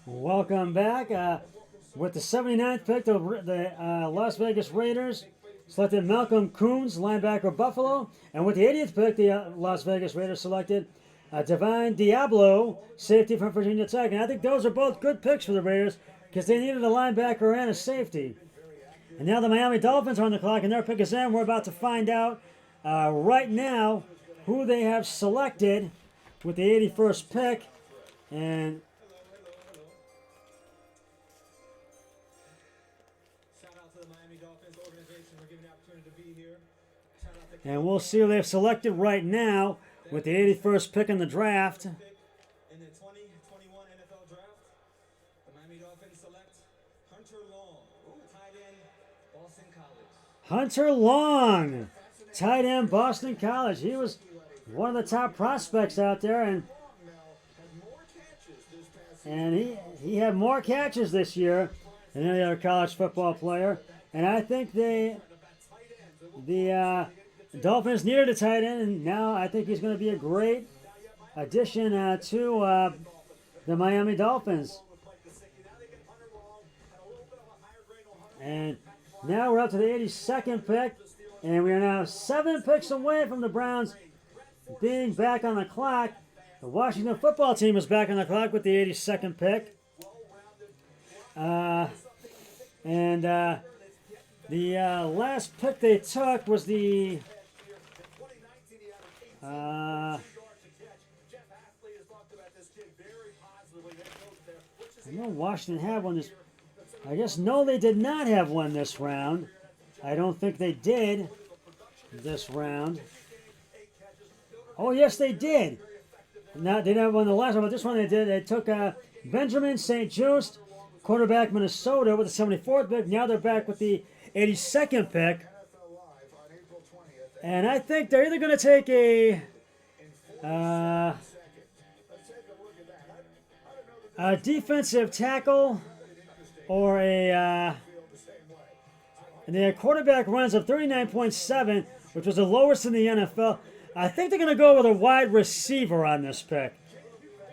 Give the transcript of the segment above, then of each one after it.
Welcome back. With the 79th pick, the Las Vegas Raiders selected Malcolm Coons, linebacker Buffalo. And with the 80th pick, the Las Vegas Raiders selected Divine Diablo, safety from Virginia Tech. And I think those are both good picks for the Raiders because they needed a linebacker and a safety. And now the Miami Dolphins are on the clock, and their pick is in. We're about to find out right now who they have selected with the 81st pick. And we'll see who they've selected right now with the 81st pick in the draft. In the 2021 NFL Draft, the Miami Dolphins select Hunter Long, tight end, Boston College. Hunter Long, tight end, Boston College. He was one of the top prospects out there, and he had more catches this year than any other college football player. And I think the Dolphins needed a tight end, and now I think he's going to be a great addition to the Miami Dolphins. And now we're up to the 82nd pick, and we are now 7 picks away from the Browns being back on the clock. The Washington football team is back on the clock with the 82nd pick. The last pick they took was the I know Washington had one this. I guess no, they did not have one this round. I don't think they did this round. Oh yes, they did. Now they didn't have one the last one, but this one they did. They took Benjamin St. Juste, quarterback Minnesota, with the 74th pick. Now they're back with the 82nd pick. And I think they're either going to take a defensive tackle or and their quarterback runs of 39.7, which was the lowest in the NFL. I think they're going to go with a wide receiver on this pick.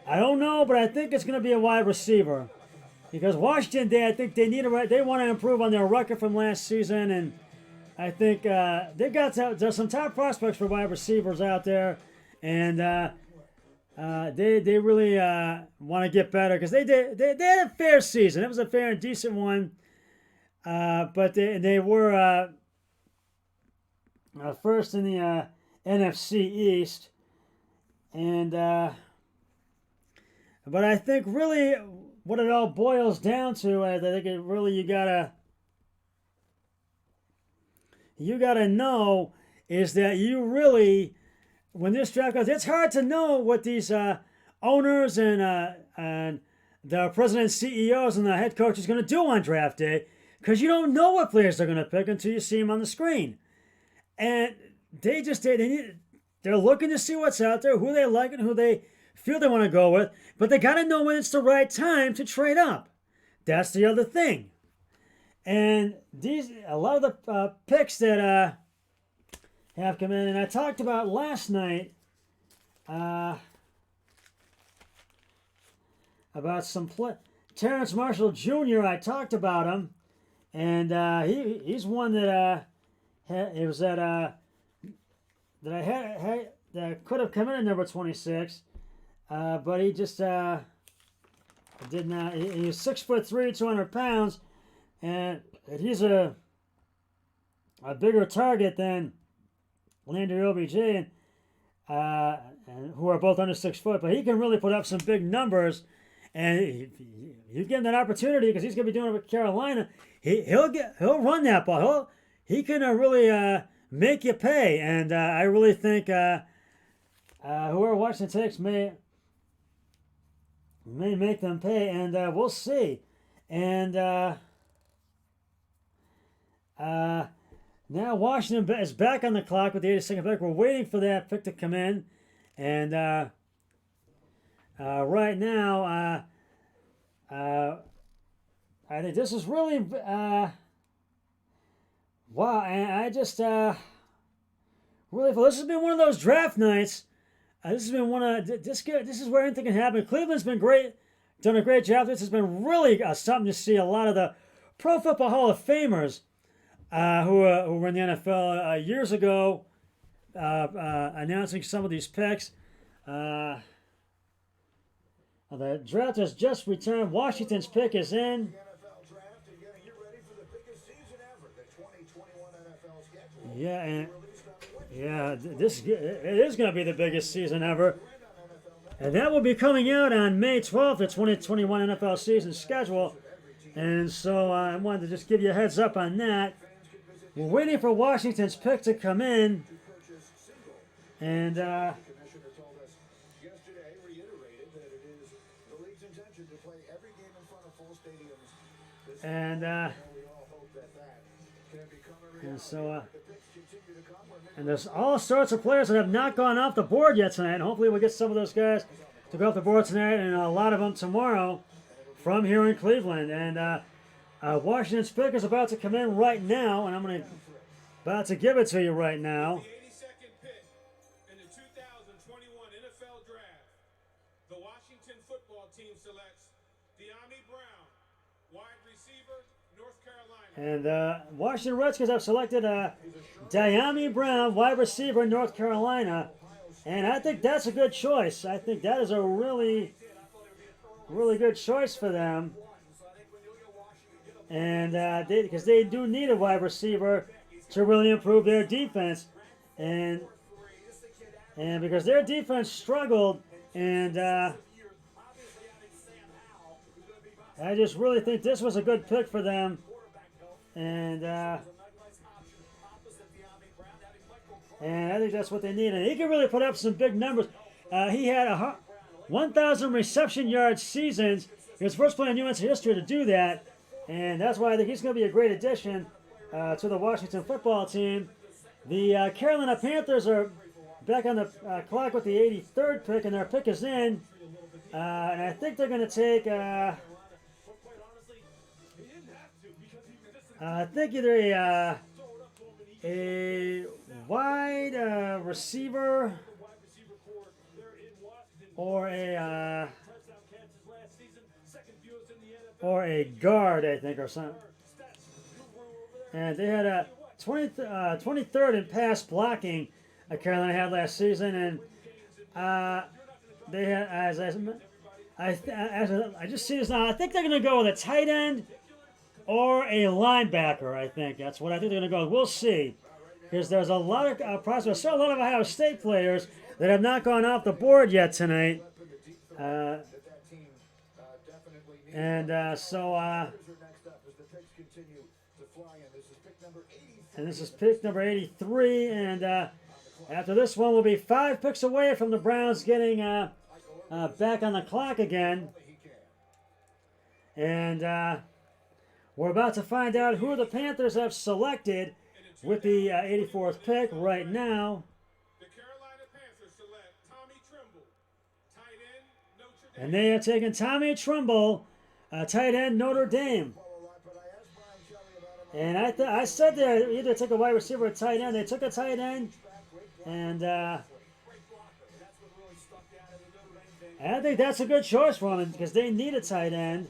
I don't know, but I think it's going to be a wide receiver. Because Washington, I think they want to improve on their record from last season, and I think they've got there's some top prospects for wide receivers out there, and they really want to get better because they had a fair season. It was a fair and decent one, but they were first in the NFC East, and but I think really what it all boils down to, I think it really you gotta know is that you really, when this draft goes, it's hard to know what these owners and the president, CEOs, and the head coach is going to do on draft day because you don't know what players they're going to pick until you see them on the screen, and they're looking to see what's out there, who they like and who they feel they want to go with, but they got to know when it's the right time to trade up. That's the other thing. And a lot of the picks that have come in, and I talked about last night about some Terrence Marshall Jr. I talked about him, and he's one that it was that I had that could have come in at number 26, but he just did not. He's 6'3", 200 pounds. And he's a bigger target than Landry OBJ, and who are both under 6 foot. But he can really put up some big numbers, and you give him that opportunity because he's going to be doing it with Carolina. He'll run that ball. He can really make you pay, and I really think whoever Washington takes may make them pay, and we'll see. And now Washington is back on the clock with the 82nd pick. We're waiting for that pick to come in, and right now, I think this is really wow. And I just really feel this has been one of those draft nights. This has been one of this is where anything can happen. Cleveland's been great done a great job. This has been really something to see a lot of the Pro Football Hall of Famers who were in the NFL years ago announcing some of these picks. The draft has just returned. Washington's pick is in. NFL draft and get ready for the biggest season ever, the 2021 NFL schedule. Yeah, and Released on Wednesday. it is going to be the biggest season ever. And that will be coming out on May 12th, the 2021 NFL season schedule. And so I wanted to just give you a heads up on that. We're waiting for Washington's pick to come in. And The commissioner told us yesterday, reiterated that it is the league's intention to play every game in front of full stadiums. This and we all hope that can become a reality. and so The picks continue to come. and there's all sorts of players that have not gone off the board yet tonight. And hopefully we'll get some of those guys to go off the board tonight, and a lot of them tomorrow from here in Cleveland. And Washington's pick is about to come in right now, and I'm about to give it to you right now. The 82nd pick in the 2021 NFL Draft, the Washington football team selects De'Ami Brown, wide receiver, North Carolina. And Washington Redskins have selected De'Ami Brown, wide receiver, North Carolina. And I think that's a good choice. I think that is a really good choice for them. And because they do need a wide receiver to really improve their defense. And because their defense struggled, and I just really think this was a good pick for them. And I think that's what they need. And he can really put up some big numbers. He had 1,000 reception yard seasons. He was the first player in UNC history to do that. And that's why I think he's going to be a great addition to the Washington football team. The Carolina Panthers are back on the clock with the 83rd pick, and their pick is in. And I think they're going to take, I think either a wide receiver or a guard, I think, or something. And they had a 23rd in pass blocking. Carolina had last season, and they had I just see this now. I think they're going to go with a tight end or a linebacker. I think that's what I think they're going to go with. We'll see, because there's a lot of prospects. Still a lot of Ohio State players that have not gone off the board yet tonight. And this is pick number 83, and after this one, we'll be 5 picks away from the Browns getting back on the clock again. And we're about to find out who the Panthers have selected with the 84th pick right now. The Carolina Panthers select Tommy Tremble, tight end, Notre Dame. And they have taken Tommy Tremble, tight end, Notre Dame. And I said they either took a wide receiver or a tight end. They took a tight end, and I think that's a good choice for them because they need a tight end.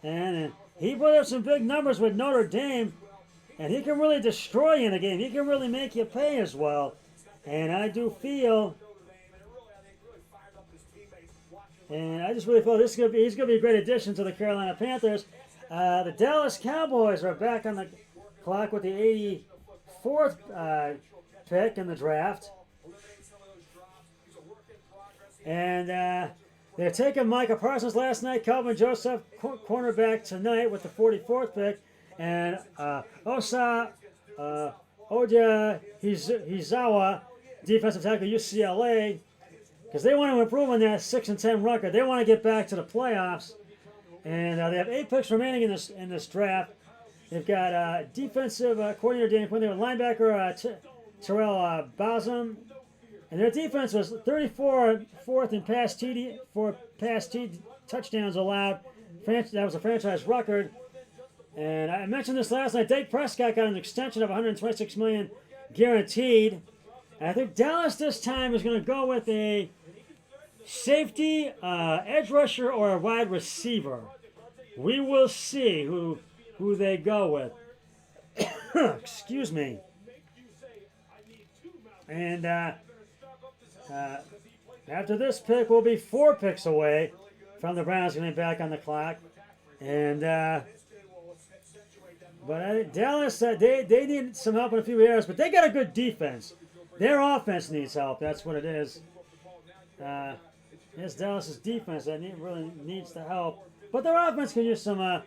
And he put up some big numbers with Notre Dame, and he can really destroy you in a game. He can really make you pay as well. And I do feel, and I just really feel he's going to be a great addition to the Carolina Panthers. The Dallas Cowboys are back on the clock with the 84th pick in the draft. And they're taking Micah Parsons last night, Calvin Joseph, cornerback tonight with the 44th pick, and Osa Oja Hizawa, defensive tackle, UCLA, because they want to improve on that 6-10 record. They want to get back to the playoffs. And they have 8 picks remaining in this draft. They've got defensive coordinator Dan Quinn, linebacker Terrell Bosm, and their defense was 34th in pass touchdowns allowed. That was a franchise record. And I mentioned this last night. Dak Prescott got an extension of $126 million guaranteed. And I think Dallas this time is going to go with a safety, edge rusher, or a wide receiver. We will see who they go with. Excuse me. And after this pick, we'll be 4 picks away from the Browns getting back on the clock. And but Dallas, they need some help in a few areas, but they got a good defense. Their offense needs help. That's what it is. It's Dallas's defense that really needs the help, but their offense can use some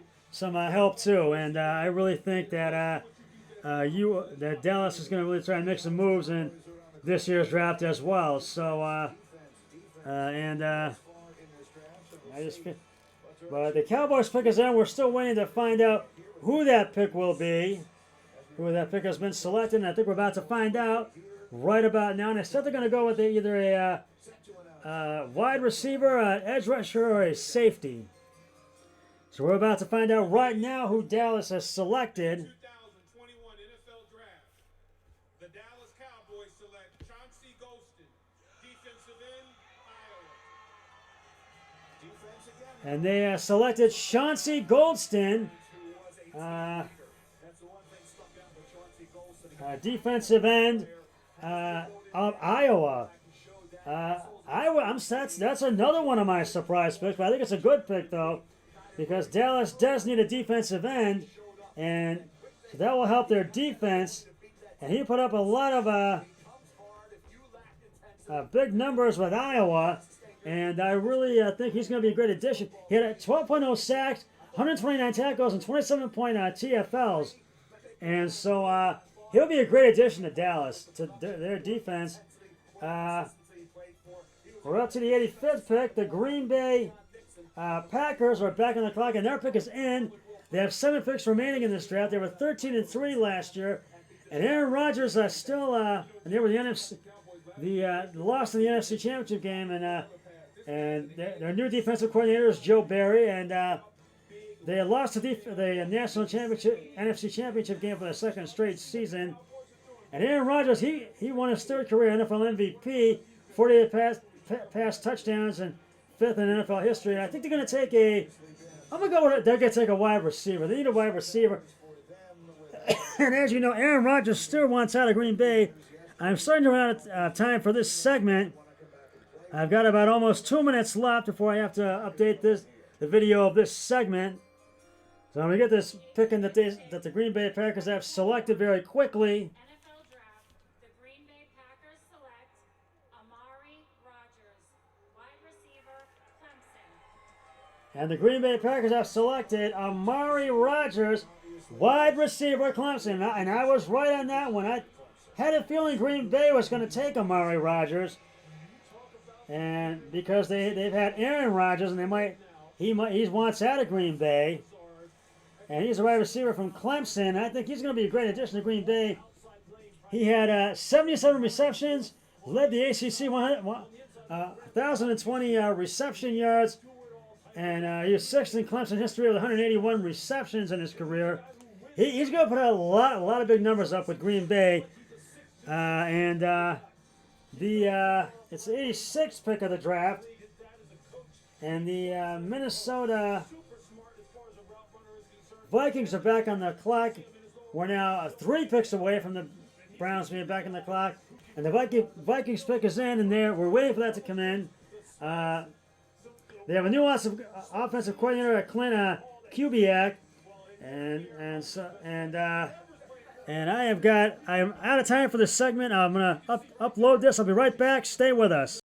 help too. And I really think that that Dallas is going to really try and make some moves in this year's draft as well. So I just. But the Cowboys pick is in. We're still waiting to find out who that pick will be, who that pick has been selected. And I think we're about to find out right about now. And I said they're going to go with either a wide receiver, an edge rusher, or a safety. So we're about to find out right now who Dallas has selected. 2021 NFL Draft. The Dallas Cowboys select Chauncey Golston, defensive end, Iowa. And they selected Chauncey Golston, defensive end of Iowa. That's another one of my surprise picks, but I think it's a good pick though, because Dallas does need a defensive end, and so that will help their defense. And he put up a lot of big numbers with Iowa. And I really think he's going to be a great addition. He had 12.0 sacks, 129 tackles, and 27 TFLs. And so he'll be a great addition to Dallas, to their defense. We're up to the 85th pick. The Green Bay Packers are back on the clock, and their pick is in. They have 7 picks remaining in this draft. They were 13-3 last year. And Aaron Rodgers still, and they were lost in the NFC Championship game, and their new defensive coordinator is Joe Barry, and they lost the national championship, NFC Championship game for the 2nd straight season. And Aaron Rodgers, he won his 3rd career NFL MVP, 48 pass touchdowns, and 5th in NFL history. And I think they're going to take they're going to take a wide receiver. They need a wide receiver. And as you know, Aaron Rodgers still wants out of Green Bay. I'm starting to run out of time for this segment. I've got about almost 2 minutes left before I have to update the video of this segment. So I'm going to get this picking that the Green Bay Packers have selected very quickly. NFL Draft, the Green Bay Packers select Amari Rodgers, wide receiver, Clemson. And the Green Bay Packers have selected Amari Rodgers, wide receiver, Clemson. And I was right on that one. I had a feeling Green Bay was going to take Amari Rodgers. And because they've had Aaron Rodgers, and he wants out of Green Bay, and he's a wide receiver from Clemson. I think he's going to be a great addition to Green Bay. He had 77 receptions, led the ACC 1,020 reception yards, and he was 6th in Clemson history with 181 receptions in his career. He's going to put a lot of big numbers up with Green Bay, it's the 86th pick of the draft, and the Minnesota Vikings are back on the clock. We're now 3 picks away from the Browns being back on the clock, and the Vikings pick is in, and we're waiting for that to come in. They have a new offensive coordinator, Clint Kubiak, and I am out of time for this segment. I'm gonna upload this. I'll be right back. Stay with us.